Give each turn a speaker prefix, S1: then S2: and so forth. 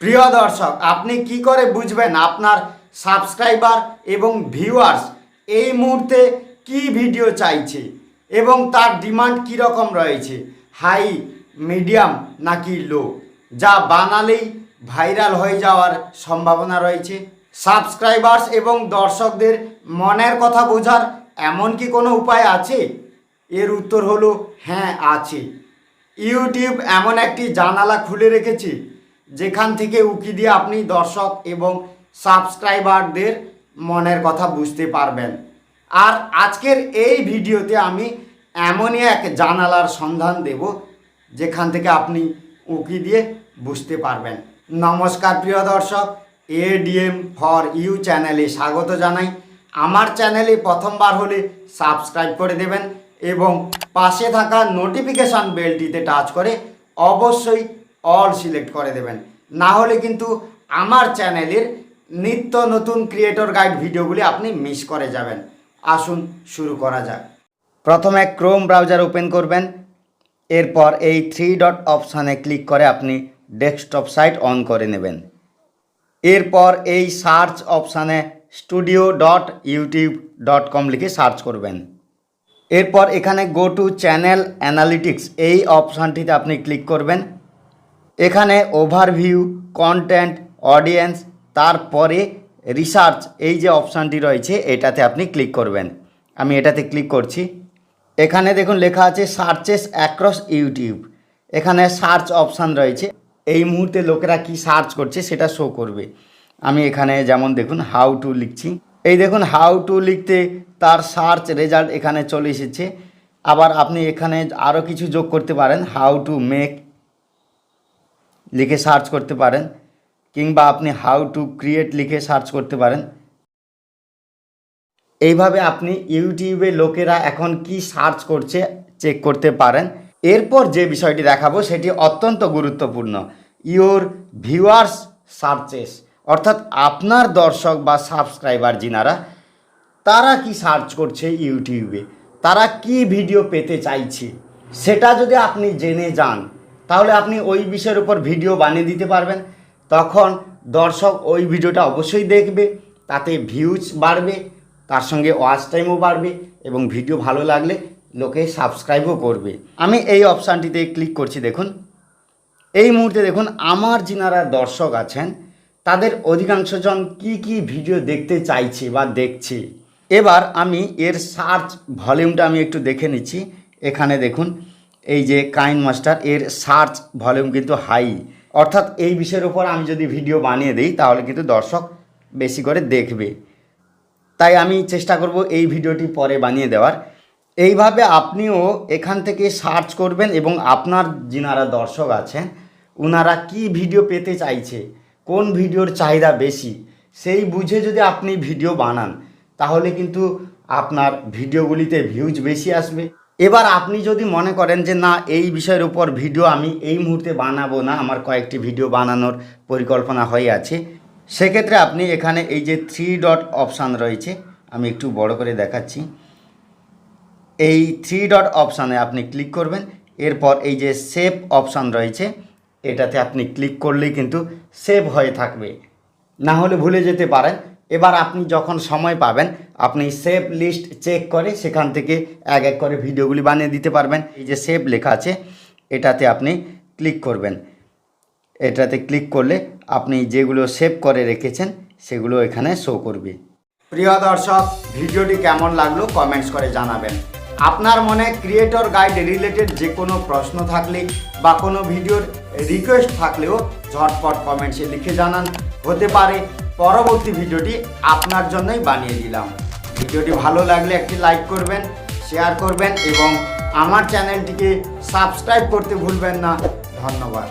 S1: প্রিয় দর্শক, আপনি কি করে বুঝবেন আপনার সাবস্ক্রাইবার এবং ভিউয়ার্স এই মুহূর্তে কি ভিডিও চাইছে এবং তার ডিমান্ড কী রকম রয়েছে, হাই, মিডিয়াম নাকি লো, যা বানালেই ভাইরাল হয়ে যাওয়ার সম্ভাবনা রয়েছে? সাবস্ক্রাইবার্স এবং দর্শকদের মনের কথা বোঝার এমন কি কোনো উপায় আছে? এর উত্তর হলো হ্যাঁ, আছে। ইউটিউব এমন একটি জানালা খুলে রেখেছে যেখান থেকে উকি দিয়ে আপনি দর্শক এবং সাবস্ক্রাইবারদের মনের কথা বুঝতে পারবেন। আর আজকের এই ভিডিওতে আমি এমনই এক জানালার সন্ধান দেব যেখান থেকে আপনি উকি দিয়ে বুঝতে পারবেন। নমস্কার প্রিয় দর্শক, admforu চ্যানেলে স্বাগত জানাই। আমার চ্যানেলে প্রথমবার হলে সাবস্ক্রাইব করে দেবেন এবং পাশে থাকা নোটিফিকেশান বেলটিতে টাচ করে অবশ্যই অল সিলেক্ট করে দেবেন, না হলে কিন্তু আমার চ্যানেলের নিত্য নতুন ক্রিয়েটর গাইড ভিডিওগুলি আপনি মিস করে যাবেন। আসুন শুরু করা যাক। প্রথমে ক্রোম ব্রাউজার ওপেন করবেন, এরপর এই 3 ডট অপশানে ক্লিক করে আপনি ডেস্কটপ সাইট অন করে নেবেন। এরপর এই সার্চ অপশানে studio.youtube.com লিখে সার্চ করবেন। এরপর এখানে গো টু চ্যানেল অ্যানালিটিক্স এই অপশানটিতে আপনি ক্লিক করবেন। এখানে ওভারভিউ, কন্টেন্ট, অডিয়েন্স, তারপরে রিসার্চ এই যে অপশানটি রয়েছে এটাতে আপনি ক্লিক করবেন। আমি এটাতে ক্লিক করছি। এখানে দেখুন লেখা আছে সার্চেস অ্যাক্রস ইউটিউব। এখানে সার্চ অপশান রয়েছে, এই মুহূর্তে লোকেরা কি সার্চ করছে সেটা শো করবে। আমি এখানে যেমন দেখুন হাউ টু লিখছি, এই দেখুন হাউ টু লিখতে তার সার্চ রেজাল্ট এখানে চলে এসেছে। আবার আপনি এখানে আরও কিছু যোগ করতে পারেন, হাউ টু মেক লিখে সার্চ করতে পারেন, কিংবা আপনি হাউ টু ক্রিয়েট লিখে সার্চ করতে পারেন। এইভাবে আপনি ইউটিউবে লোকেরা এখন কি সার্চ করছে চেক করতে পারেন। এরপর যে বিষয়টি দেখাবো সেটি অত্যন্ত গুরুত্বপূর্ণ, ইওর ভিউয়ার্স সার্চেস, অর্থাৎ আপনার দর্শক বা সাবস্ক্রাইবার যিনারা তারা কি সার্চ করছে ইউটিউবে, তারা কি ভিডিও পেতে চাইছে, সেটা যদি আপনি জেনে যান তাহলে আপনি ওই বিষয়ের উপর ভিডিও বানিয়ে দিতে পারবেন। তখন দর্শক ওই ভিডিওটা অবশ্যই দেখবে, তাতে ভিউজ বাড়বে, তার সঙ্গে ওয়াচ টাইমও বাড়বে এবং ভিডিও ভালো লাগলে লোকে সাবস্ক্রাইবও করবে। আমি এই অপশানটিতে ক্লিক করছি। দেখুন এই মুহূর্তে দেখুন আমার যিনারা দর্শক আছেন তাদের অধিকাংশজন কি ভিডিও দেখতে চাইছে বা দেখছে। এবার আমি এর সার্চ ভলিউমটা আমি একটু দেখে নিচ্ছি। এখানে দেখুন এই যে কাইন মাস্টার, এর সার্চ ভলিউম কিন্তু হাই, অর্থাৎ এই বিষয়ের উপর আমি যদি ভিডিও বানিয়ে দিই তাহলে কিন্তু দর্শক বেশি করে দেখবে। তাই আমি চেষ্টা করব এই ভিডিওটি পরে বানিয়ে দেওয়ার। এইভাবে আপনিও এখান থেকে সার্চ করবেন এবং আপনার যিনারা দর্শক আছেন ওনারা কি ভিডিও পেতে চাইছে, কোন ভিডিওর চাহিদা বেশি, সেই বুঝে যদি আপনি ভিডিও বানান তাহলে কিন্তু আপনার ভিডিওগুলিতে ভিউজ বেশি আসবে। এবার আপনি যদি মনে করেন যে না, এই বিষয়ের উপর ভিডিও আমি এই মুহূর্তে বানাবো না, আমার কয়েকটি ভিডিও বানানোর পরিকল্পনা হয়ে আছে, সেক্ষেত্রে আপনি এখানে এই যে 3 ডট অপশান রয়েছে, আমি একটু বড় করে দেখাচ্ছি, এই 3 ডট অপশানে আপনি ক্লিক করবেন। এরপর এই যে সেভ অপশান রয়েছে এটাতে আপনি ক্লিক করলেই কিন্তু সেভ হয়ে থাকবে, না হলে ভুলে যেতে পারেন। এবার আপনি যখন সময় পাবেন আপনি সেভ লিস্ট চেক করে সেখান থেকে এক এক করে ভিডিওগুলি বানিয়ে দিতে পারবেন। এই যে সেভ লেখা আছে এটাতে আপনি ক্লিক করবেন। এটাতে ক্লিক করলে আপনি যেগুলো সেভ করে রেখেছেন সেগুলো এখানে শো করবে। প্রিয় দর্শক, ভিডিওটি কেমন লাগলো কমেন্টস করে জানাবেন। আপনার মনে ক্রিয়েটর গাইড রিলেটেড যে কোনো প্রশ্ন থাকলে বা কোনো ভিডিওর রিকোয়েস্ট থাকলেও ঝটপট কমেন্টসে লিখে জানান, হতে পারে পরবর্তী ভিডিওটি আপনার জন্যই বানিয়ে দিলাম। ভিডিওটি ভালো লাগলে একটি লাইক করবেন, শেয়ার করবেন এবং আমার চ্যানেলটিকে সাবস্ক্রাইব করতে ভুলবেন না। ধন্যবাদ।